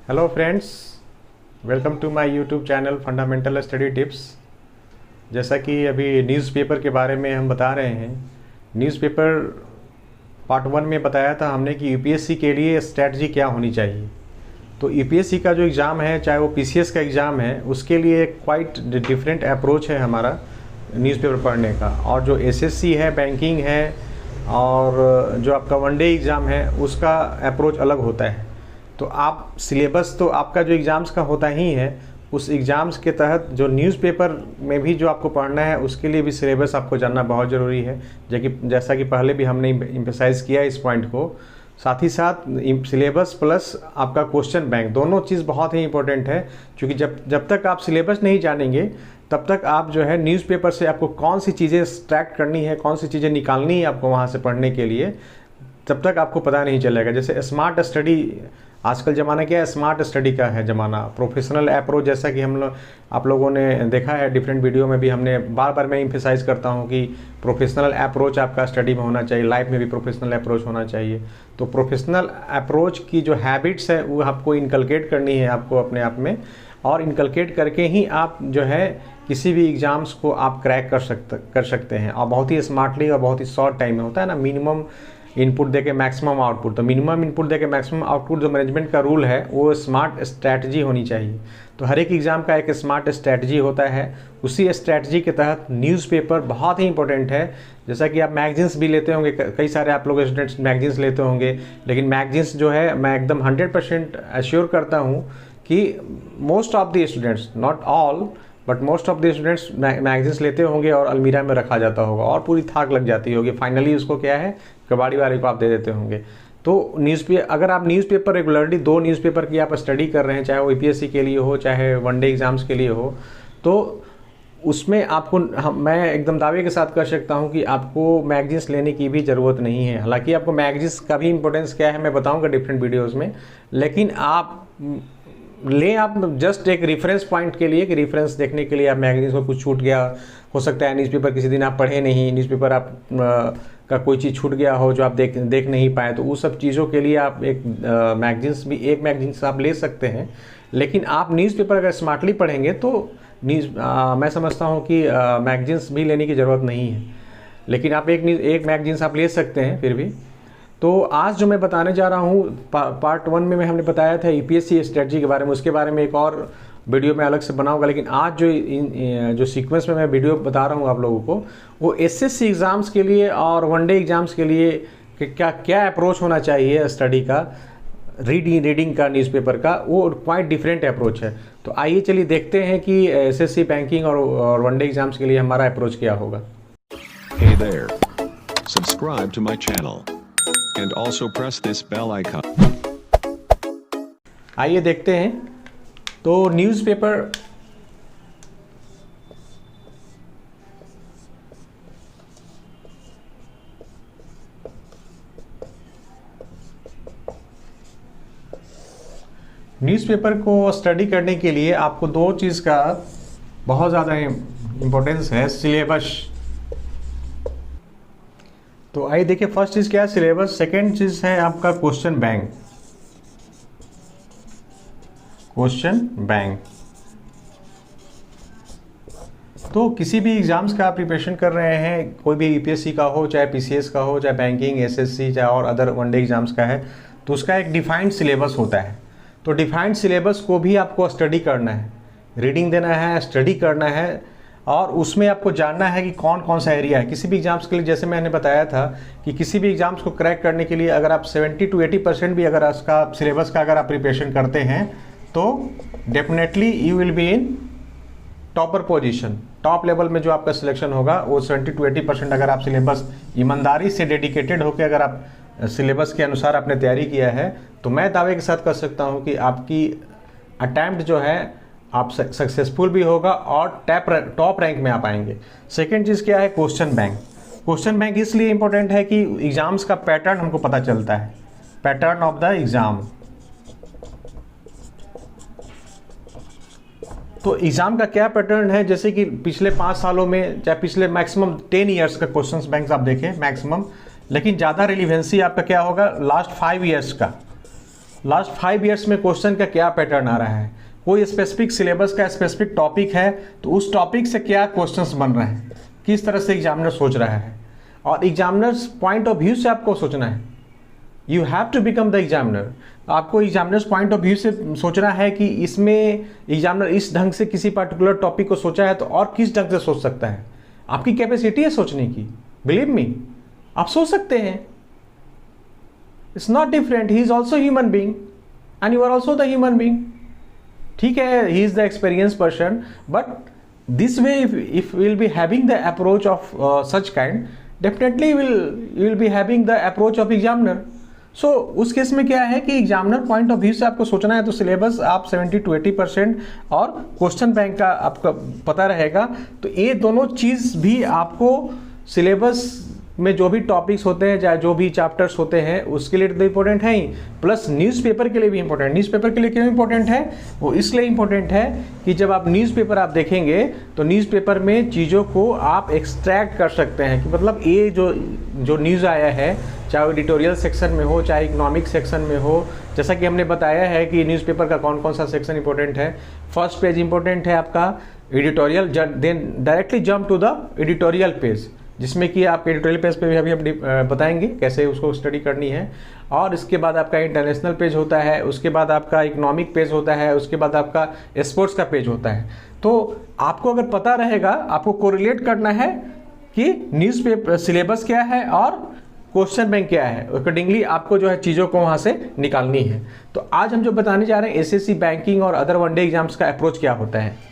Hello friends, welcome to my YouTube channel fundamental study tips. जैसा कि अभी newspaper के बारे में हम बता रहे हैं, न्यूज़पेपर पार्ट 1 में बताया था हमने कि यूपीएससी के लिए स्ट्रैटेजी क्या होनी चाहिए। तो यूपीएससी का जो एग्ज़ाम है, चाहे वो पीसीएस का एग्ज़ाम है, उसके लिए क्वाइट डिफरेंट अप्रोच है हमारा न्यूज़पेपर पढ़ने का। और जो एसएससी है, बैंकिंग है, और जो आपका वनडे एग्ज़ाम है, उसका अप्रोच अलग होता है। तो आप सिलेबस तो आपका जो एग्ज़ाम्स का होता ही है, उस एग्ज़ाम्स के तहत जो न्यूज़पेपर में भी जो आपको पढ़ना है, उसके लिए भी सिलेबस आपको जानना बहुत ज़रूरी है। जैसा कि पहले भी हमने एम्फेसाइज़ किया इस पॉइंट को। साथ ही साथ सिलेबस प्लस आपका क्वेश्चन बैंक, दोनों चीज़ बहुत ही इंपॉर्टेंट है। क्योंकि जब तक आप सिलेबस नहीं जानेंगे, तब तक आप जो है न्यूज़पेपर से आपको कौन सी चीज़ें एक्सट्रैक्ट करनी है, कौन सी चीज़ें निकालनी है आपको वहाँ से पढ़ने के लिए, तब तक आपको पता नहीं चलेगा। जैसे स्मार्ट स्टडी, आजकल ज़माना क्या है, स्मार्ट स्टडी का है ज़माना। प्रोफेशनल अप्रोच, जैसा कि आप लोगों ने देखा है डिफरेंट वीडियो में भी, हमने बार बार मैं एम्फेसाइज़ करता हूँ कि प्रोफेशनल अप्रोच आपका स्टडी में होना चाहिए, लाइफ में भी प्रोफेशनल अप्रोच होना चाहिए। तो प्रोफेशनल अप्रोच की जो हैबिट्स है वो आपको इनकलकेट करनी है आपको अपने आप में, और इनकलकेट करके ही आप जो है किसी भी एग्ज़ाम्स को आप क्रैक कर सकते हैं। और बहुत ही स्मार्टली और बहुत ही शॉर्ट टाइम में होता है ना, मिनिमम इनपुट देके मैक्सिमम आउटपुट। तो मिनिमम इनपुट देके मैक्सिमम आउटपुट जो मैनेजमेंट का रूल है, वो स्मार्ट स्ट्रैटेजी होनी चाहिए। तो हर एक एग्ज़ाम का एक स्मार्ट स्ट्रैटेजी होता है। उसी स्ट्रैटेजी के तहत न्यूज़पेपर बहुत ही इंपॉर्टेंट है। जैसा कि आप मैगजीन्स भी लेते होंगे, कई सारे आप लोग स्टूडेंट्स मैगजीन्स लेते होंगे, लेकिन मैगजीन्स जो है, मैं एकदम 100% एश्योर करता हूँ कि most of the students, not all but most of the students magazines लेते होंगे और अलमीरा में रखा जाता होगा और पूरी थाक लग जाती होगी। फाइनली उसको क्या है, कबाड़ी वाले को आप दे देते होंगे। तो अगर आप न्यूज़पेपर रेगुलरली 2 न्यूज़पेपर की आप स्टडी कर रहे हैं, चाहे वो यूपीएससी के लिए हो, चाहे वनडे एग्ज़ाम्स के लिए हो, तो उसमें आपको मैं एकदम दावे के साथ कर सकता हूं कि आपको मैगजीन्स लेने की भी ज़रूरत नहीं है। हालांकि आपको मैगजीन्स का भी इंपॉर्टेंस क्या है मैं बताऊंगा डिफरेंट वीडियोस में, लेकिन आप जस्ट एक रेफरेंस पॉइंट के लिए, कि रेफरेंस देखने के लिए आप मैगजीन्स को कुछ छूट गया हो सकता है, न्यूज़पेपर किसी दिन आप पढ़े नहीं, न्यूज़पेपर आप का कोई चीज़ छूट गया हो जो आप देख नहीं पाए, तो उस सब चीज़ों के लिए आप एक मैगजीन्स आप ले सकते हैं। लेकिन आप न्यूज़पेपर अगर स्मार्टली पढ़ेंगे तो मैं समझता हूँ कि मैगजीन्स भी लेने की ज़रूरत नहीं है। लेकिन आप एक मैगजीन्स आप ले सकते हैं फिर भी। तो आज जो मैं बताने जा रहा हूँ, पार्ट 1 में हमने बताया था यूपीएससी स्ट्रेटजी के बारे में, उसके बारे में एक और वीडियो में अलग से बनाऊंगा। लेकिन आज जो सीक्वेंस में मैं वीडियो बता रहा हूँ आप लोगों को, वो एसएससी एग्ज़ाम्स के लिए और वनडे एग्ज़ाम्स के लिए क्या अप्रोच होना चाहिए स्टडी का, रीडिंग का, न्यूज़पेपर का, वो क्वाइट डिफरेंट अप्रोच है। तो आइए चलिए देखते हैं कि एसएससी, बैंकिंग और वनडे एग्ज़ाम्स के लिए हमारा अप्रोच क्या होगा। Hey there. Subscribe to my channel. And also press this bell icon. आइए देखते हैं। तो न्यूज़पेपर को स्टडी करने के लिए आपको 2 चीज़ का बहुत ज़्यादा इम्पोर्टेंस है, सिलेबस। तो आइए देखिए, फर्स्ट चीज़ क्या है, सिलेबस। सेकेंड चीज़ है आपका क्वेश्चन बैंक। तो किसी भी एग्ज़ाम्स का आप प्रिपरेशन कर रहे हैं, कोई भी यूपीएससी का हो, चाहे पीसीएस का हो, चाहे बैंकिंग, एसएससी, चाहे और अदर वनडे एग्ज़ाम्स का है, तो उसका एक डिफाइंड सिलेबस होता है। तो डिफाइंड सिलेबस को भी आपको स्टडी करना है, रीडिंग देना है, स्टडी करना है, और उसमें आपको जानना है कि कौन कौन सा एरिया है किसी भी एग्ज़ाम्स के लिए। जैसे मैंने बताया था कि किसी भी एग्ज़ाम्स को क्रैक करने के लिए अगर आप 70 to 80% भी अगर उसका सिलेबस का अगर आप प्रिपरेशन करते हैं, तो definitely you will be in topper position. Top level में जो आपका सिलेक्शन होगा वो 70 to 80% अगर आप सिलेबस ईमानदारी से डेडिकेटेड होकर अगर आप सिलेबस के अनुसार आपने तैयारी किया है, तो मैं दावे के साथ कर सकता हूँ कि आपकी अटैम्प्ट जो है आप सक्सेसफुल भी होगा और टॉप रैंक में आप आएंगे। सेकेंड चीज़ क्या है, क्वेश्चन बैंक इसलिए इंपॉर्टेंट है कि एग्ज़ाम्स का पैटर्न हमको पता चलता है, पैटर्न ऑफ द एग्ज़ाम। तो एग्ज़ाम का क्या पैटर्न है, जैसे कि पिछले 5 सालों में, चाहे पिछले मैक्सिमम 10 ईयर्स का क्वेश्चन बैंक आप देखें मैक्सिमम, लेकिन ज़्यादा रिलीवेंसी आपका क्या होगा, लास्ट 5 ईयर्स का। लास्ट 5 ईयर्स में क्वेश्चन का क्या पैटर्न आ रहा है, कोई स्पेसिफिक सिलेबस का स्पेसिफिक टॉपिक है तो उस टॉपिक से क्या क्वेश्चंस बन रहे हैं, किस तरह से एग्जामिनर सोच रहा है, और एग्जामिनर्स पॉइंट ऑफ व्यू से आपको सोचना है। You have to become the examiner. आपको एग्जामिनर्स पॉइंट ऑफ व्यू से सोचना है कि इसमें एग्जामिनर इस ढंग से किसी पर्टिकुलर टॉपिक को सोचा है तो और किस ढंग से सोच सकता है। आपकी कैपेसिटी है सोचने की, बिलीव मी, आप सोच सकते हैं। It's not different, he is also human being and you are also the human being. ठीक है, he is the experience person, but this way if we'll be having the approach of such kind, definitely you will be having the approach of examiner. सो उस case में क्या है कि examiner point of view से आपको सोचना है तो सिलेबस आप 70 to 80% और क्वेश्चन बैंक का आपका पता रहेगा। तो ये दोनों चीज़ भी आपको सिलेबस में जो भी टॉपिक्स होते हैं या जो भी चैप्टर्स होते हैं उसके लिए तो इम्पोर्टेंट है ही, प्लस न्यूज़पेपर के लिए भी इम्पोर्टेंट। न्यूज़पेपर के लिए क्यों इम्पोर्टेंट है? वो इसलिए इम्पोर्टेंट है कि जब आप न्यूज़पेपर आप देखेंगे तो न्यूज़पेपर में चीज़ों को आप एक्सट्रैक्ट कर सकते हैं कि मतलब ये जो न्यूज़ आया है, चाहे एडिटोरियल सेक्शन में हो चाहे इकोनॉमिक सेक्शन में हो, जैसा कि हमने बताया है कि न्यूज़पेपर का कौन कौन सा सेक्शन इंपॉर्टेंट है। फर्स्ट पेज इंपॉर्टेंट है आपका editorial, then directly jump to the editorial page, जिसमें कि आप एडिटोरियल पेज पे भी अभी हम बताएंगे कैसे उसको स्टडी करनी है। और इसके बाद आपका इंटरनेशनल पेज होता है, उसके बाद आपका इकोनॉमिक पेज होता है, उसके बाद आपका स्पोर्ट्स का पेज होता है। तो आपको अगर पता रहेगा, आपको कोरिलेट करना है कि न्यूज़पेपर सिलेबस क्या है और क्वेश्चन बैंक क्या है, अकॉर्डिंगली आपको जो है चीज़ों को वहाँ से निकालनी है। तो आज हम जो बताने जा रहे हैं एसएससी बैंकिंग और अदर वनडे एग्जाम्स का अप्रोच क्या होता है।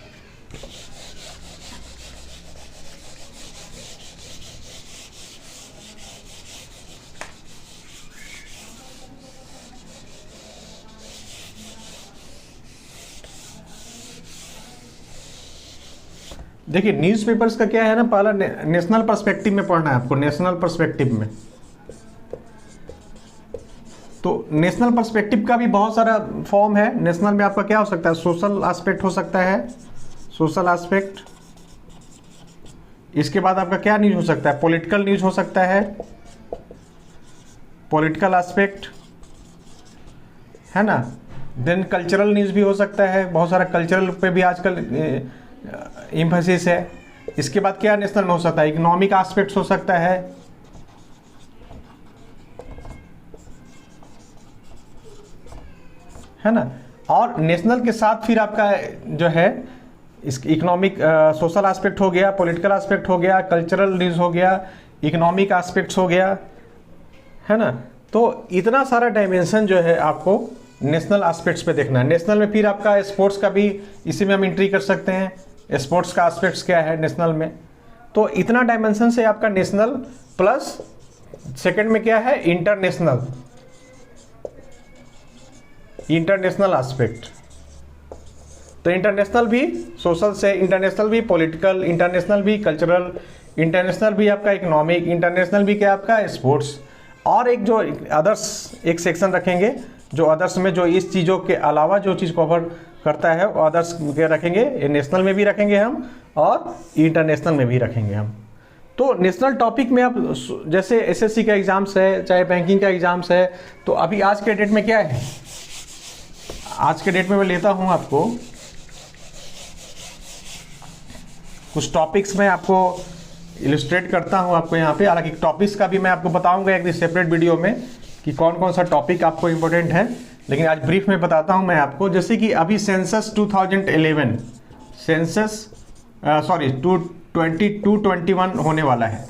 देखिए न्यूज़पेपर्स का क्या है ना, पहला नेशनल पर्सपेक्टिव में पढ़ना है आपको। नेशनल पर्सपेक्टिव में तो नेशनल पर्सपेक्टिव का भी बहुत सारा फॉर्म है। नेशनल में आपका क्या हो सकता है, सोशल एस्पेक्ट हो सकता है, सोशल एस्पेक्ट। इसके बाद आपका क्या न्यूज़ हो सकता है, पॉलिटिकल न्यूज़ हो सकता है, पॉलिटिकल एस्पेक्ट है ना। देन कल्चरल न्यूज़ भी हो सकता है, बहुत सारा कल्चरल पे भी आजकल एम्फेसिस है। इसके बाद क्या नेशनल में हो सकता है, इकोनॉमिक एस्पेक्ट्स हो सकता है ना। और नेशनल के साथ फिर आपका जो है इस इकोनॉमिक सोशल एस्पेक्ट हो गया, पॉलिटिकल एस्पेक्ट हो गया, कल्चरल न्यूज़ हो गया, इकोनॉमिक एस्पेक्ट्स हो गया, है ना। तो इतना सारा डायमेंशन जो है आपको नेशनल एस्पेक्ट्स पे देखना है। नेशनल में फिर आपका स्पोर्ट्स का भी इसी में हम एंट्री कर सकते हैं, स्पोर्ट्स का एस्पेक्ट्स क्या है नेशनल में। तो इतना डायमेंशन से आपका नेशनल, प्लस सेकंड में क्या है, इंटरनेशनल, इंटरनेशनल एस्पेक्ट। तो इंटरनेशनल भी सोशल से, इंटरनेशनल भी पॉलिटिकल, इंटरनेशनल भी कल्चरल, इंटरनेशनल भी आपका इकोनॉमिक, इंटरनेशनल भी क्या आपका स्पोर्ट्स। और एक जो अदर्स एक सेक्शन रखेंगे जो अदर्स में जो इस चीज़ों के अलावा जो चीज़ कवर करता है वो अदर्स के रखेंगे। ये नेशनल में भी रखेंगे हम और इंटरनेशनल में भी रखेंगे हम। तो नेशनल टॉपिक में आप जैसे एसएससी का एग्ज़ाम्स है चाहे बैंकिंग का एग्ज़ाम्स है, तो अभी आज के डेट में क्या है, आज के डेट में मैं लेता हूँ आपको कुछ टॉपिक्स में आपको इलस्ट्रेट करता हूँ आपको यहाँ पे। हालांकि टॉपिक्स का भी मैं आपको बताऊँगा एक सेपरेट वीडियो में कि कौन कौन सा टॉपिक आपको इम्पोर्टेंट है, लेकिन आज ब्रीफ में बताता हूं मैं आपको। जैसे कि अभी सेंसस 2011 सेंसस 2021 होने वाला है।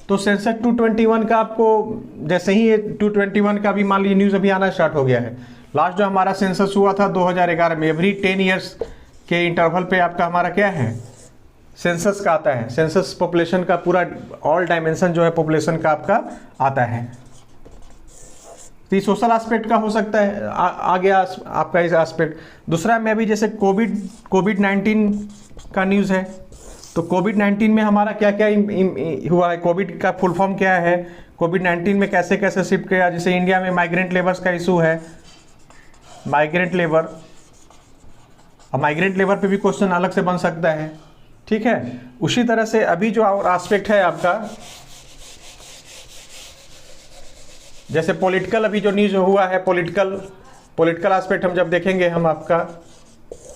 तो सेंसस 221 का आपको जैसे ही ये 221 का भी मान लीजिए न्यूज़ अभी आना स्टार्ट हो गया है। लास्ट जो हमारा सेंसस हुआ था 2011 में, एवरी 10 ईयर्स के इंटरवल पे आपका हमारा क्या है, सेंसस का आता है। सेंसस पॉपुलेशन का पूरा ऑल डायमेंशन जो है पॉपुलेशन का आपका आता है। तो सोशल एस्पेक्ट का हो सकता है, आ गया आपका इस एस्पेक्ट। दूसरा में अभी जैसे कोविड-19 का न्यूज़ है, तो कोविड-19 में हमारा क्या क्या हुआ है, कोविड का फुल फॉर्म क्या है, कोविड-19 में कैसे कैसे शिफ्ट किया। जैसे इंडिया में माइग्रेंट लेबर्स का इशू है, माइग्रेंट लेबर, और माइग्रेंट लेबर पे भी क्वेश्चन अलग से बन सकता है, ठीक है। उसी तरह से अभी जो और एस्पेक्ट है आपका, जैसे पॉलिटिकल, अभी जो न्यूज़ हुआ है पॉलिटिकल पॉलिटिकल एस्पेक्ट हम जब देखेंगे हम आपका,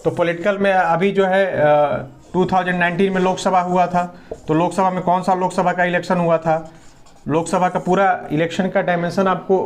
तो पॉलिटिकल में अभी जो है 2019 में लोकसभा हुआ था, तो लोकसभा में कौन सा लोकसभा का इलेक्शन हुआ था, लोकसभा का पूरा इलेक्शन का डायमेंशन आपको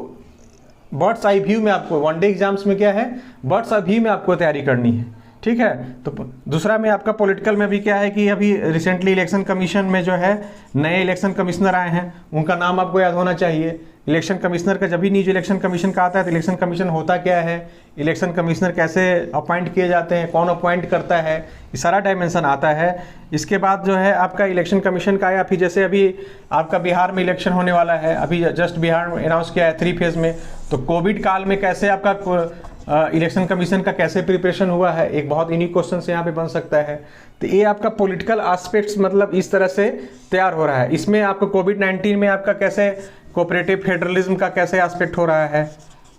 बर्ड्स आई व्यू में, आपको वनडे एग्जाम्स में क्या है, बर्ड्स आई व्यू में आपको तैयारी करनी है, ठीक है। तो दूसरा में आपका पॉलिटिकल में भी क्या है कि अभी रिसेंटली इलेक्शन कमीशन में जो है नए इलेक्शन कमिश्नर आए हैं, उनका नाम आपको याद होना चाहिए। इलेक्शन कमिश्नर का जब भी न्यूज इलेक्शन कमीशन का आता है तो इलेक्शन कमीशन होता क्या है, इलेक्शन कमिश्नर कैसे अपॉइंट किए जाते हैं, कौन अपॉइंट करता है, ये सारा डायमेंशन आता है। इसके बाद जो है आपका इलेक्शन कमीशन का आया, फिर जैसे अभी आपका बिहार में इलेक्शन होने वाला है, अभी जस्ट बिहार में अनाउंस किया है 3 फेज में, तो कोविड काल में कैसे आपका इलेक्शन कमीशन का कैसे प्रिपरेशन हुआ है, एक बहुत यूनिक क्वेश्चन से यहाँ पे बन सकता है। तो ये आपका पॉलिटिकल एस्पेक्ट्स मतलब इस तरह से तैयार हो रहा है। इसमें आपको कोविड-19 में आपका कैसे कोऑपरेटिव फेडरलिज्म का कैसे एस्पेक्ट हो रहा है,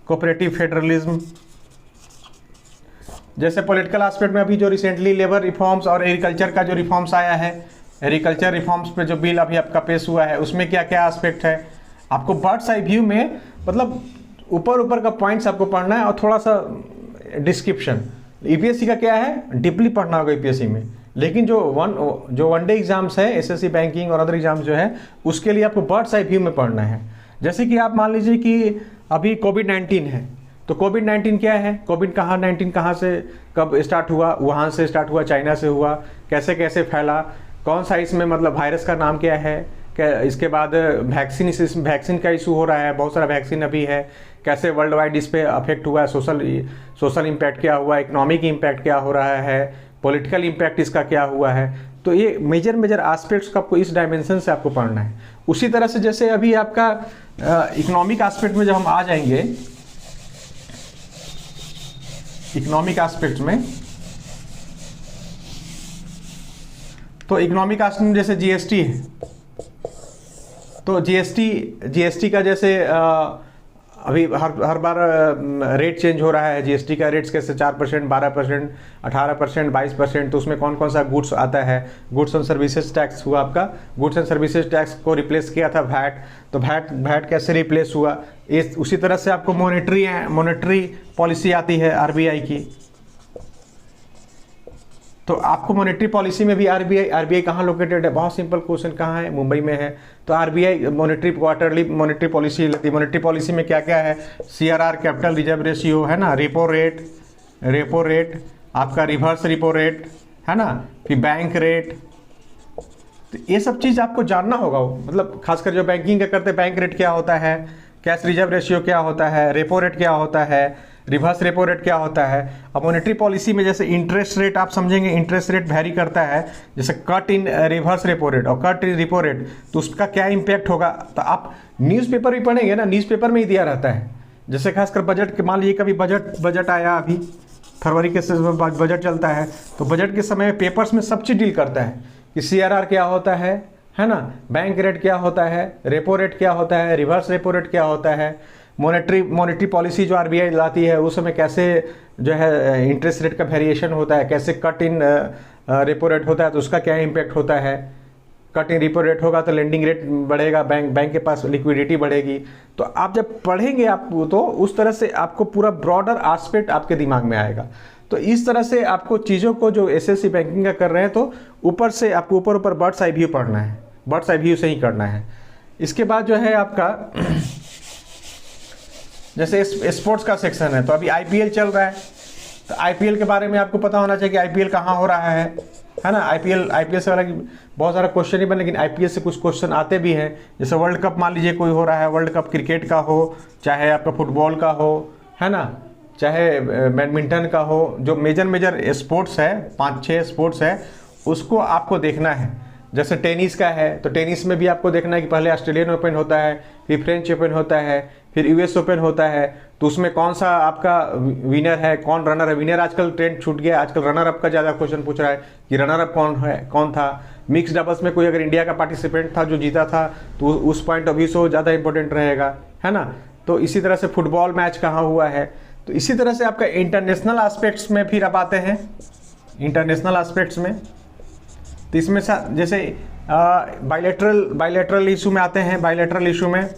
कोऑपरेटिव फेडरलिज्म। जैसे पॉलिटिकल एस्पेक्ट में अभी जो रिसेंटली लेबर रिफॉर्म्स और एग्रीकल्चर का जो रिफॉर्म्स आया है, एग्रीकल्चर रिफॉर्म्स पे जो बिल अभी आपका पेश हुआ है, उसमें क्या क्या एस्पेक्ट है, आपको बर्ड्स आई व्यू में मतलब ऊपर का पॉइंट्स आपको पढ़ना है और थोड़ा सा डिस्क्रिप्शन। यूपीएससी का क्या है, डीपली पढ़ना होगा यूपीएससी में, लेकिन जो वनडे एग्जाम्स है, एसएससी बैंकिंग और अदर एग्जाम्स जो है, उसके लिए आपको बर्ड्स आई व्यू में पढ़ना है। जैसे कि आप मान लीजिए कि अभी कोविड-19 है, तो कोविड-19 क्या है, कोविड-19 कहाँ से कब स्टार्ट हुआ, वहाँ से स्टार्ट हुआ, चाइना से हुआ, कैसे कैसे फैला, कौन सा इसमें मतलब वायरस का नाम क्या है, क्या इसके बाद वैक्सीन का इशू हो रहा है, बहुत सारा वैक्सीन अभी है, कैसे वर्ल्ड वाइड इस पर अफेक्ट हुआ है, सोशल इम्पैक्ट क्या हुआ, इकोनॉमिक इम्पैक्ट क्या हो रहा है, पॉलिटिकल इम्पैक्ट इसका क्या हुआ है। तो ये मेजर एस्पेक्ट्स को आपको इस डायमेंशन से आपको पढ़ना है। उसी तरह से जैसे अभी आपका इकोनॉमिक एस्पेक्ट में जब हम आ जाएंगे, इकोनॉमिक एस्पेक्ट में, तो इकोनॉमिक एस्पेक्ट में जैसे जीएसटी है, तो जीएसटी का जैसे अभी हर बार रेट चेंज हो रहा है, जीएसटी का रेट्स कैसे 4%, 12%, 18%, 22%, तो उसमें कौन कौन सा गुड्स आता है। गुड्स एंड सर्विसेज टैक्स हुआ आपका, गुड्स एंड सर्विसेज टैक्स को रिप्लेस किया था वैट, तो वैट कैसे रिप्लेस हुआ। इस उसी तरह से आपको मॉनेटरी पॉलिसी आती है आरबीआई की, तो आपको मॉनेटरी पॉलिसी में भी आरबीआई कहाँ लोकेटेड है, बहुत सिंपल क्वेश्चन, कहाँ है, मुंबई में है। तो आरबीआई क्वार्टरली मॉनेटरी पॉलिसी लेती है। मॉनेटरी पॉलिसी में क्या क्या है, सीआरआर, कैपिटल रिजर्व रेशियो है ना, रेपो रेट आपका, रिवर्स रेपो रेट है ना, फिर बैंक रेट, तो ये सब चीज़ आपको जानना होगा। मतलब खासकर जो बैंकिंग का करते हैं, बैंक रेट क्या होता है, कैश रिजर्व रेशियो क्या होता है, रेपो रेट क्या होता है, रिवर्स रेपो रेट क्या होता है। अब मॉनेटरी पॉलिसी में जैसे इंटरेस्ट रेट आप समझेंगे, इंटरेस्ट रेट वैरी करता है, जैसे cut in reverse repo rate और कट इन रिपो रेट, तो उसका क्या इम्पैक्ट होगा। तो आप न्यूज़पेपर भी पढ़ेंगे ना, न्यूज़पेपर में ही दिया रहता है। जैसे खासकर बजट के, मान लीजिए कभी बजट आया, अभी फरवरी के बजट चलता है, तो बजट के समय पेपर्स में सब चीज़ डील करता है कि सीआरआर क्या होता है ना, बैंक रेट क्या होता है, रेपो रेट क्या होता है, रिवर्स रेपो रेट क्या होता है, मॉनेटरी पॉलिसी जो आरबीआई लाती है उस समय कैसे जो है इंटरेस्ट रेट का वेरिएशन होता है, कैसे कट इन रेपो रेट होता है तो उसका क्या इम्पैक्ट होता है। कट इन रेपो रेट होगा तो लेंडिंग रेट बढ़ेगा, बैंक के पास लिक्विडिटी बढ़ेगी। तो आप जब पढ़ेंगे आप, तो उस तरह से आपको पूरा ब्रॉडर एस्पेक्ट आपके दिमाग में आएगा। तो इस तरह से आपको चीज़ों को जो एसएससी बैंकिंग का कर रहे हैं, तो ऊपर से आपको ऊपर बर्ड्स आई व्यू पढ़ना है, बर्ड्स आई व्यू से ही करना है। इसके बाद जो है आपका जैसे स्पोर्ट्स का सेक्शन है, तो अभी आईपीएल चल रहा है, तो आईपीएल के बारे में आपको पता होना चाहिए कि आईपीएल कहाँ हो रहा है ना। आईपीएल से वाला बहुत सारा क्वेश्चन ही बने, लेकिन आईपीएल से कुछ क्वेश्चन आते भी हैं। जैसे वर्ल्ड कप मान लीजिए कोई हो रहा है, वर्ल्ड कप क्रिकेट का हो, चाहे आपका फुटबॉल का हो, है ना, चाहे बैडमिंटन का हो, जो मेजर स्पोर्ट्स है, 5-6 स्पोर्ट्स है, उसको आपको देखना है। जैसे टेनिस का है, तो टेनिस में भी आपको देखना है कि पहले ऑस्ट्रेलियन ओपन होता है, फिर फ्रेंच ओपन होता है, फिर यूएस ओपन होता है, तो उसमें कौन सा आपका विनर है, कौन रनर है। विनर आजकल ट्रेंड छूट गया, आजकल रनर अप का ज़्यादा क्वेश्चन पूछ रहा है कि रनर अप कौन था। मिक्स डबल्स में कोई अगर इंडिया का पार्टिसिपेंट था जो जीता था, तो उस पॉइंट ऑफ व्यू से ज़्यादा इंपॉर्टेंट रहेगा, है ना। तो इसी तरह से फुटबॉल मैच कहाँ हुआ है, तो इसी तरह से आपका इंटरनेशनल एस्पेक्ट्स में फिर अब आते हैं। इंटरनेशनल एस्पेक्ट्स में तो इसमें जैसे बायलैटरल इशू में आते हैं। बायलैटरल इशू में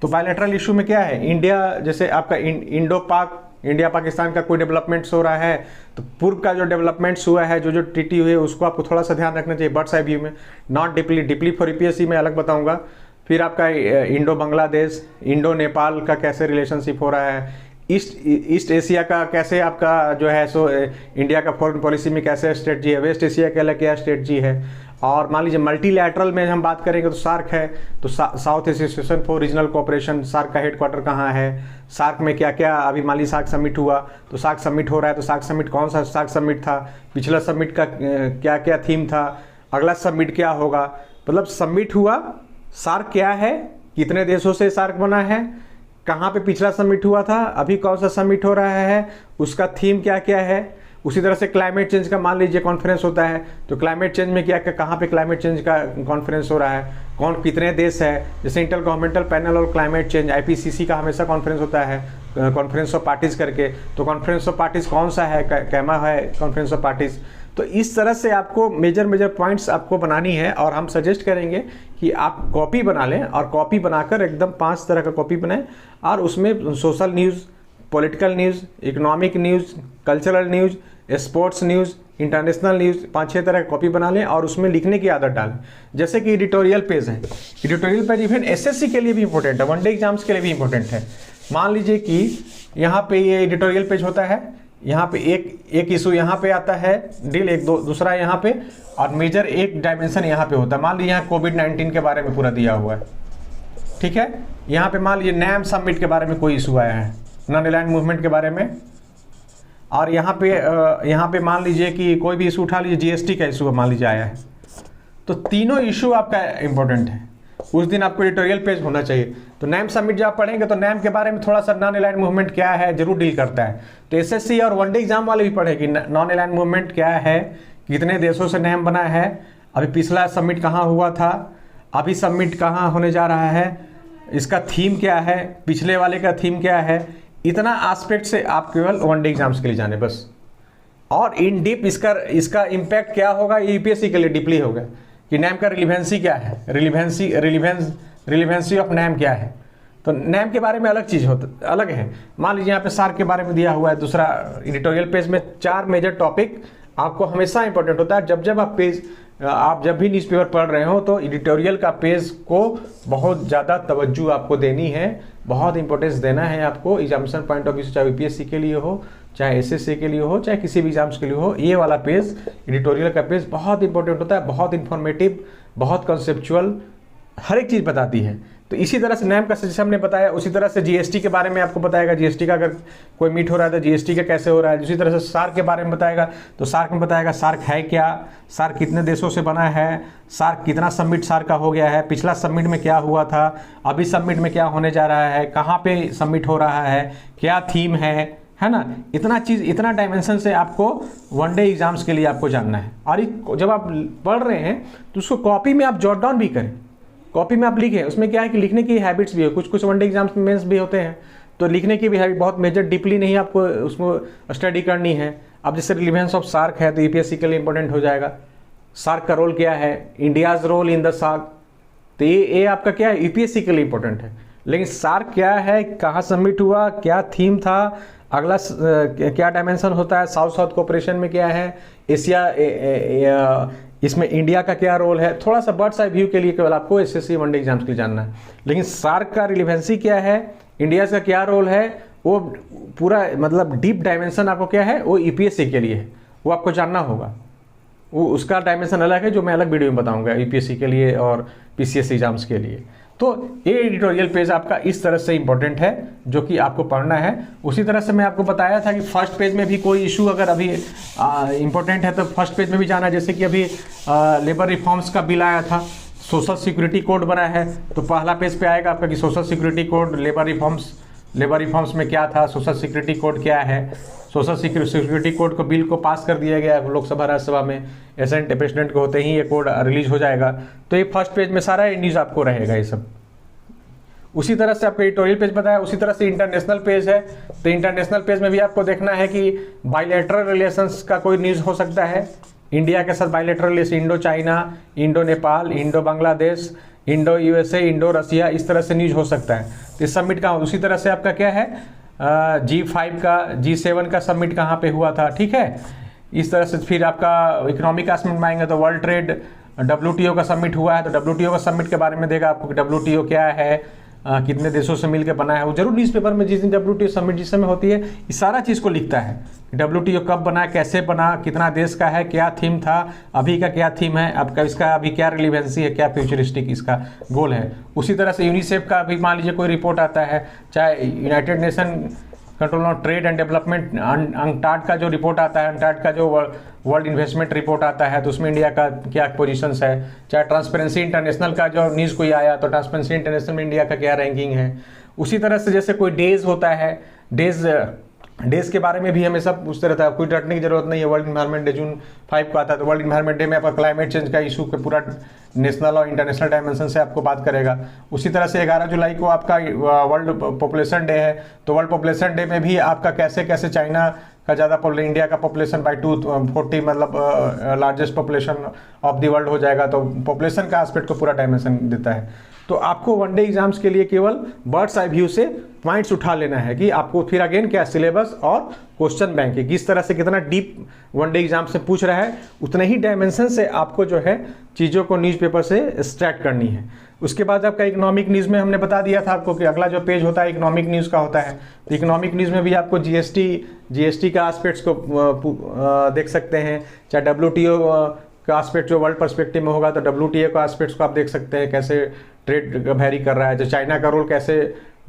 तो बायलैटरल इशू में क्या है, इंडिया जैसे आपका इंडो पाक, इंडिया पाकिस्तान का कोई डेवलपमेंट्स हो रहा है तो पूर्व का जो डेवलपमेंट्स हुआ है, जो ट्रीटी हुई है, उसको आपको थोड़ा सा ध्यान रखना चाहिए बर्ड्स आई व्यू में, नॉट डीपली फॉर यूपीएससी में अलग बताऊंगा। फिर आपका इंडो बांग्लादेश, इंडो नेपाल का कैसे रिलेशनशिप हो रहा है, ईस्ट एशिया का कैसे आपका जो है सो इंडिया का फॉरेन पॉलिसी में कैसे स्ट्रेटजी है, वेस्ट एशिया के अलग क्या स्ट्रेटजी है, और मान लीजिए मल्टीलैटरल में हम बात करेंगे तो सार्क है, तो south association for regional cooperation, SAARC का हेडक्वार्टर कहाँ है, सार्क में क्या क्या, अभी मान लीजिए सार्क समिट हुआ तो सार्क समिट हो रहा है, तो सार्क समिट कौन सा सार्क समिट था, पिछला समिट का क्या क्या थीम था, अगला समिट क्या होगा, मतलब समिट हुआ, सार्क क्या है, कितने देशों से सार्क बना है, कहाँ पे पिछला समिट हुआ था, अभी कौन सा समिट हो रहा है, उसका थीम क्या क्या है। उसी तरह से क्लाइमेट चेंज का मान लीजिए कॉन्फ्रेंस होता है, तो क्लाइमेट चेंज में क्या क्या, कहाँ पे क्लाइमेट चेंज का कॉन्फ्रेंस हो रहा है, कौन कितने देश है, जैसे इंटर गवर्नमेंटल पैनल और क्लाइमेट चेंज आईपीसीसी का हमेशा कॉन्फ्रेंस होता है, कॉन्फ्रेंस ऑफ पार्टीज करके, तो कॉन्फ्रेंस ऑफ पार्टीज कौन सा है, कैमा है कॉन्फ्रेंस ऑफ पार्टीज। तो इस तरह से आपको मेजर पॉइंट्स आपको बनानी है, और हम सजेस्ट करेंगे कि आप कॉपी बना लें, और कॉपी बनाकर एकदम 5 तरह का कॉपी बनाएं, और उसमें social news, political news, economic news, cultural news, sports news, international news, 5-6 तरह का कॉपी बना लें और उसमें लिखने की आदत डालें। जैसे कि एडिटोरियल पेज है, एडिटोरियल पेज इवन एसएससी के लिए भी इंपॉर्टेंट है, वनडे एग्जाम्स के लिए भी इंपॉर्टेंट है। मान लीजिए कि यहाँ पे ये एडिटोरियल पेज होता है, यहाँ पे एक इशू यहाँ पे आता है, डील एक दूसरा यहाँ पे, और मेजर एक डायमेंशन यहाँ पे होता है। मान लीजिए यहाँ कोविड-19 के बारे में पूरा दिया हुआ है, ठीक है। यहाँ पे मान लीजिए नैम समिट के बारे में कोई इशू आया है, नॉन अलाइन्ड मूवमेंट के बारे में, और यहाँ पे मान लीजिए कि कोई भी इशू उठा लीजिए, जीएसटी का इशू मान लीजिए आया है, तो तीनों इशू आपका इंपॉर्टेंट है, उस दिन आपको एडिटोरियल पेज होना चाहिए। तो नैम समिट जब आप पढ़ेंगे तो नैम के बारे में थोड़ा सा, नॉन अलाइन्ड मूवमेंट क्या है जरूर डील करता है, तो एसएससी और वनडे एग्जाम वाले भी पढ़ेगी नॉन अलाइन्ड मूवमेंट क्या है, कितने देशों से नैम बना है, अभी पिछला समिट कहाँ हुआ था, अभी समिट कहाँ होने जा रहा है, इसका थीम क्या है, पिछले वाले का थीम क्या है, इतना एस्पेक्ट से आप केवल वनडे एग्जाम्स के लिए जाने बस। और इन डीप इसका इम्पैक्ट क्या होगा, यूपीएससी के लिए डीपली होगा कि नैम का रिलीवेंसी क्या है, रिलीवेंसी ऑफ नैम क्या है। तो नैम के बारे में अलग है। मान लीजिए यहाँ पे सार्क के बारे में दिया हुआ है, दूसरा एडिटोरियल पेज में 4 मेजर टॉपिक आपको हमेशा इंपॉर्टेंट होता है। आप जब भी न्यूज़पेपर पढ़ रहे हो तो एडिटोरियल का पेज को बहुत ज़्यादा तवज्जो आपको देनी है, बहुत इंपॉर्टेंस देना है आपको एग्जामिनेशन पॉइंट ऑफ व्यू से, चाहे यूपीएससी के लिए हो, चाहे एसएससी के लिए हो, चाहे किसी भी एग्जाम्स के लिए हो। ये वाला पेज, एडिटोरियल का पेज बहुत इंपॉर्टेंट होता है, बहुत इंफॉर्मेटिव, बहुत कंसेप्चुअल, हर एक चीज़ बताती है। तो इसी तरह से नैम का जैसे हमने बताया, उसी तरह से जीएसटी के बारे में आपको बताएगा, जीएसटी का अगर कोई मीट हो रहा है तो जीएसटी का कैसे हो रहा है। उसी तरह से सार्क के बारे में बताएगा, तो सार्क में बताएगा सार्क है क्या, सार्क कितने देशों से बना है, सार्क कितना समिट सार्क का हो गया है, पिछला समिट में क्या हुआ था, अभी समिट में क्या होने जा रहा है, कहाँ पे समिट हो रहा है, क्या थीम है ना। इतना डायमेंशन से आपको वनडे एग्जाम्स के लिए आपको जानना है। और जब आप पढ़ रहे हैं तो उसको कॉपी में आप जॉट डाउन भी करें, कॉपी में आप लिखें। उसमें क्या है कि लिखने की हैबिट्स भी है, कुछ वनडे एग्जाम्स में मेंस भी होते हैं, तो लिखने की भी हैबिट बहुत मेजर डीपली नहीं आपको उसमें स्टडी करनी है। अब जैसे रिलीवेंस ऑफ सार्क है तो यूपीएससी के लिए इंपॉर्टेंट हो जाएगा। सार्क का रोल क्या है, India's role in the SAARC, तो ये आपका क्या है, यूपीएससी के लिए इंपॉर्टेंट है। लेकिन सार्क क्या है, कहाँ समिट हुआ, क्या थीम था, अगला क्या डायमेंशन होता है, साउथ साउथ कोऑपरेशन में क्या है, एशिया इसमें इंडिया का क्या रोल है, थोड़ा सा बर्ड्स आई व्यू के लिए केवल आपको एसएससी वनडे एग्जाम्स के लिए जानना है। लेकिन सार्क का रिलेवेंसी क्या है, इंडिया का क्या रोल है, वो पूरा मतलब डीप डायमेंशन आपको क्या है, वो यूपीएससी के लिए है, वो आपको जानना होगा। वो उसका डायमेंशन अलग है जो मैं अलग वीडियो में बताऊंगा यूपीएससी के लिए और पीसीएस एग्जाम्स के लिए। तो ये एडिटोरियल पेज आपका इस तरह से इंपॉर्टेंट है जो कि आपको पढ़ना है। उसी तरह से मैं आपको बताया था कि फर्स्ट पेज में भी कोई इशू अगर अभी इंपॉर्टेंट है तो फर्स्ट पेज में भी जाना। जैसे कि अभी लेबर रिफॉर्म्स का बिल आया था, सोशल सिक्योरिटी कोड बना है, तो पहला पेज पे आएगा आपका कि social security code, labour reforms में क्या था, सोशल सिक्योरिटी कोड क्या है। सोशल सिक्योरिटी कोड को बिल को पास कर दिया गया लोकसभा राज्यसभा में, एसेंट प्रेसिडेंट को होते ही ये कोड रिलीज हो जाएगा। तो ये फर्स्ट पेज में सारा न्यूज़ आपको रहेगा ये सब। उसी तरह से आपको एडिटोरियल पेज बताया। उसी तरह से इंटरनेशनल पेज है, तो इंटरनेशनल पेज में भी आपको देखना है कि बायलैटरल रिलेशंस का कोई न्यूज़ हो सकता है, इंडिया के साथ bilateral relation, Indo China, Indo Nepal, Indo Bangladesh, Indo USA, Indo Russia, इस तरह से न्यूज हो सकता है। तो इस समिट का उसी तरह से आपका क्या है, G5 का, G7 का समिट कहाँ पे हुआ था, ठीक है। इस तरह से फिर आपका इकोनॉमिक समिट में आएंगे तो वर्ल्ड ट्रेड WTO का समिट हुआ है, तो WTO का समिट के बारे में देगा आपको कि WTO क्या है, कितने देशों से मिलकर बना है। वो जरूर न्यूज़पेपर में जिस दिन WTO समिट जिस समय होती है, इस सारा चीज़ को लिखता है। WTO कब बना, कैसे बना, कितना देश का है, क्या थीम था, अभी का क्या थीम है, आपका इसका अभी क्या रिलीवेंसी है, क्या फ्यूचरिस्टिक इसका गोल है। उसी तरह से यूनिसेफ का भी मान लीजिए कोई रिपोर्ट आता है, चाहे United Nation control on trade and development, UNCTAD का जो रिपोर्ट आता है, अंटार्ड का जो वर्ल्ड इन्वेस्टमेंट रिपोर्ट आता है, तो उसमें इंडिया का क्या पोजीशंस है। चाहे ट्रांसपेरेंसी इंटरनेशनल का जो न्यूज़ कोई आया, तो ट्रांसपेरेंसी इंटरनेशनल में इंडिया का क्या रैंकिंग है। उसी तरह से जैसे कोई डेज होता है, डेज के बारे में भी हमें सब पूछते रहता है, कोई डरने की जरूरत नहीं है। वर्ल्ड इन्वायरमेंट डे June 5 को आता है, तो वर्ल्ड इन्वायरमेंट डे में आपका क्लाइमेट चेंज का इशू के पूरा नेशनल और इंटरनेशनल डायमेंशन से आपको बात करेगा। उसी तरह से 11 जुलाई को आपका वर्ल्ड पॉपुलेशन डे है, तो वर्ल्ड पॉपुलेशन डे में भी आपका कैसे कैसे चाइना का ज़्यादा इंडिया का पॉपुलेशन बाई 240 मतलब largest population of the world हो जाएगा, तो पॉपुलेशन का एस्पेक्ट को पूरा डायमेंशन देता है। तो आपको वनडे एग्जाम्स के लिए केवल बर्ड्स आई व्यू से पॉइंट्स उठा लेना है कि आपको फिर अगेन क्या सिलेबस और क्वेश्चन बैंक है, किस तरह से कितना डीप वनडे एग्जाम से पूछ रहा है, उतने ही डायमेंशन से आपको जो है चीज़ों को न्यूज़पेपर से एक्सट्रैक्ट करनी है। उसके बाद आपका इकोनॉमिक न्यूज़ में हमने बता दिया था आपको कि अगला जो पेज होता है इकोनॉमिक न्यूज़ का होता है। तो इकोनॉमिक न्यूज़ में भी आपको जीएसटी का एस्पेक्ट्स को देख सकते हैं, चाहे WTO का एस्पेक्ट जो वर्ल्ड पर्सपेक्टिव में होगा, तो WTO का एस्पेक्ट्स को आप देख सकते हैं, कैसे ट्रेड वैरी कर रहा है, जो चाइना का रोल कैसे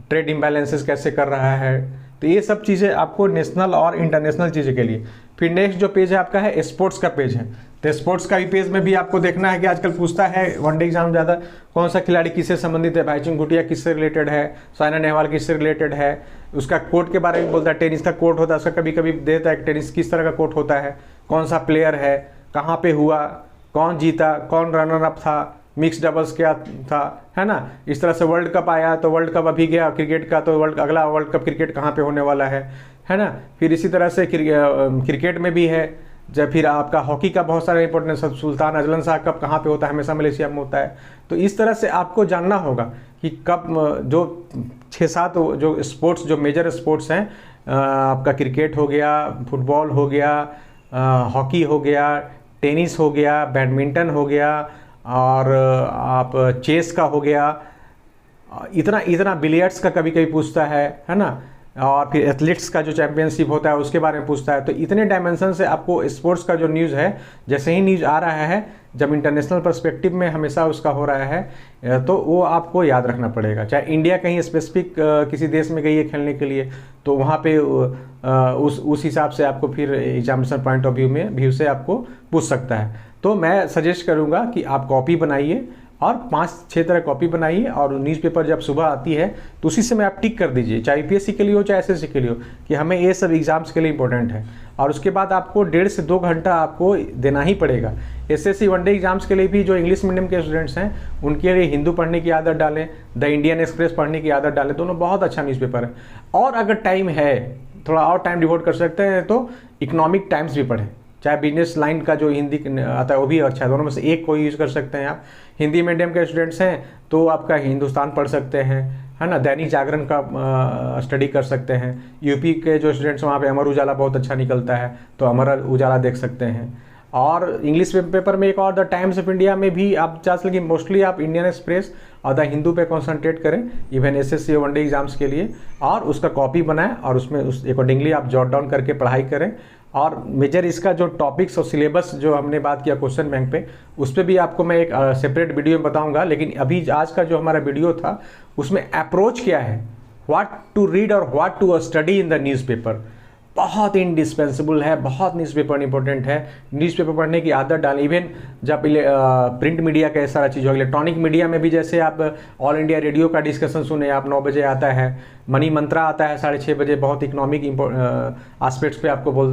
ट्रेड इम्बैलेंसेस कैसे कर रहा है। तो ये सब चीज़ें आपको नेशनल और इंटरनेशनल चीज़ें के लिए। फिर नेक्स्ट जो पेज है आपका है स्पोर्ट्स का पेज है, तो स्पोर्ट्स का भी पेज में भी आपको देखना है कि आजकल पूछता है वनडे एग्जाम ज़्यादा, कौन सा खिलाड़ी किससे संबंधित है, भाईचुंग भूटिया किससे रिलेटेड है, साइना नेहवाल किससे रिलेटेड है। उसका कोर्ट के बारे में बोलता है, टेनिस का कोर्ट होता है, उसका कभी कभी देता है टेनिस किस तरह का कोर्ट होता है, कौन सा प्लेयर है, कहाँ पे हुआ, कौन जीता, कौन रनर अप था, मिक्स डबल्स क्या था, है ना। इस तरह से वर्ल्ड कप आया, तो वर्ल्ड कप अभी गया क्रिकेट का, तो अगला वर्ल्ड कप क्रिकेट कहाँ पे होने वाला है ना। फिर इसी तरह से क्रिकेट में भी है, जब फिर आपका हॉकी का बहुत सारा importance, Sultan Azlan Shah cup कहाँ पे होता है, हमेशा मलेशिया में होता है। तो इस तरह से आपको जानना होगा कि कब जो 6-7 जो स्पोर्ट्स जो मेजर स्पोर्ट्स हैं, आपका क्रिकेट हो गया, फुटबॉल हो गया, हॉकी हो गया, टेनिस हो गया, बैडमिंटन हो गया, और आप चेस का हो गया, इतना बिलियर्ड्स का कभी कभी पूछता है ना, और फिर एथलीट्स का जो चैंपियनशिप होता है उसके बारे में पूछता है। तो इतने डायमेंशन से आपको स्पोर्ट्स का जो न्यूज़ है, जैसे ही न्यूज़ आ रहा है, जब इंटरनेशनल पर्सपेक्टिव में हमेशा उसका हो रहा है, तो वो आपको याद रखना पड़ेगा। चाहे इंडिया कहीं स्पेसिफिक किसी देश में गई है खेलने के लिए, तो वहाँ पे उस हिसाब से आपको फिर एग्जामिनेशन पॉइंट ऑफ व्यू से आपको पूछ सकता है। तो मैं सजेस्ट करूँगा कि आप कॉपी बनाइए और 5-6 तरह कॉपी बनाइए, और न्यूज़पेपर जब सुबह आती है तो उसी समय आप टिक कर दीजिए, चाहे यूपीएससी के लिए हो चाहे एसएससी के लिए हो, कि हमें ये सब एग्जाम्स के लिए इंपॉर्टेंट है। और उसके बाद आपको 1.5 से 2 घंटा आपको देना ही पड़ेगा। एसएससी वनडे एग्जाम्स के लिए भी जो इंग्लिश मीडियम के स्टूडेंट्स हैं, उनके लिए हिंदू पढ़ने की आदत डालें, द इंडियन एक्सप्रेस पढ़ने की आदत डालें, दोनों बहुत अच्छा न्यूज़पेपर है। और अगर टाइम है, थोड़ा और टाइम डिवोट कर सकते हैं, तो इकोनॉमिक टाइम्स भी पढ़ें, चाहे बिजनेस लाइन का जो हिंदी आता है वो भी अच्छा है, दोनों में से एक कोई यूज़ कर सकते हैं आप। हिंदी मीडियम के स्टूडेंट्स हैं तो आपका हिंदुस्तान पढ़ सकते हैं, है ना, दैनिक जागरण का स्टडी कर सकते हैं। यूपी के जो स्टूडेंट्स वहाँ पे अमर उजाला बहुत अच्छा निकलता है, तो अमर उजाला देख सकते हैं। और इंग्लिश पेपर में एक और द टाइम्स ऑफ इंडिया में भी आप जा सकते, मोस्टली आप इंडियन एक्सप्रेस और द हिंदू पे कंसंट्रेट करें, इवन एसएससी वनडे एग्जाम्स के लिए, और उसका कॉपी बनाएं और उसमें उस अकॉर्डिंगली आप जॉट डाउन करके पढ़ाई करें। और मेजर इसका जो टॉपिक्स और सिलेबस जो हमने बात किया क्वेश्चन बैंक पे, उस पर भी आपको मैं एक सेपरेट वीडियो में बताऊंगा। लेकिन अभी आज का जो हमारा वीडियो था उसमें अप्रोच क्या है, व्हाट टू रीड और what to study in the newspaper, बहुत इंडिस्पेंसिबल है, बहुत न्यूज़पेपर इंपॉर्टेंट है। न्यूज़पेपर पढ़ने की आदत डालें। इवन जब प्रिंट मीडिया का सारा चीज़ हो, इलेक्ट्रॉनिक मीडिया में भी, जैसे आप ऑल इंडिया रेडियो का डिस्कशन सुने, आप 9 बजे आता है, मनी मंत्रा आता है 6:30 बजे, बहुत इकोनॉमिक एस्पेक्ट्स पे आपको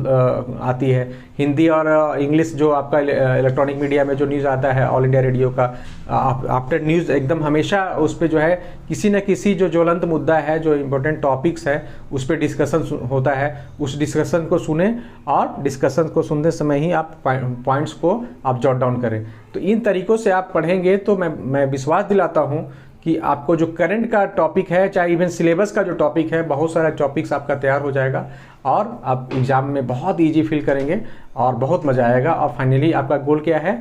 आती है। हिंदी और इंग्लिश जो आपका इलेक्ट्रॉनिक मीडिया में जो न्यूज़ आता है ऑल इंडिया रेडियो का, आफ्टर न्यूज़ एकदम हमेशा उस पर जो है किसी न किसी जो ज्वलंत मुद्दा है, जो इम्पोर्टेंट टॉपिक्स है, उस पर डिस्कशन होता है। उस उस डिस्कशन को सुने और डिस्कशन को सुनते समय ही आप पॉइंट्स को आप जॉट डाउन करें। तो इन तरीक़ों से आप पढ़ेंगे तो मैं विश्वास दिलाता हूँ कि आपको जो करंट का टॉपिक है, चाहे इवन सिलेबस का जो टॉपिक है, बहुत सारा टॉपिक्स आपका तैयार हो जाएगा और आप एग्ज़ाम में बहुत ईजी फील करेंगे और बहुत मज़ा आएगा। और फाइनली आपका गोल क्या है,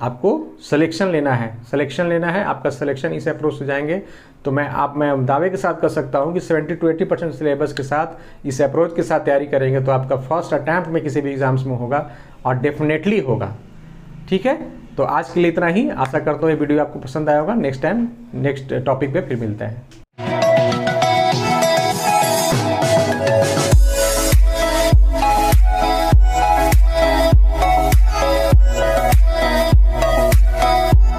आपको सिलेक्शन लेना है, आपका सिलेक्शन इस अप्रोच से जाएंगे तो मैं दावे के साथ कर सकता हूँ कि 70 to 80% सिलेबस के साथ, इस अप्रोच के साथ तैयारी करेंगे तो आपका फर्स्ट अटैम्प्ट में किसी भी एग्ज़ाम्स में होगा और डेफिनेटली होगा। ठीक है, तो आज के लिए इतना ही। आशा करता हूँ ये वीडियो आपको पसंद आया होगा। नेक्स्ट टॉपिक पे फिर मिलते हैं।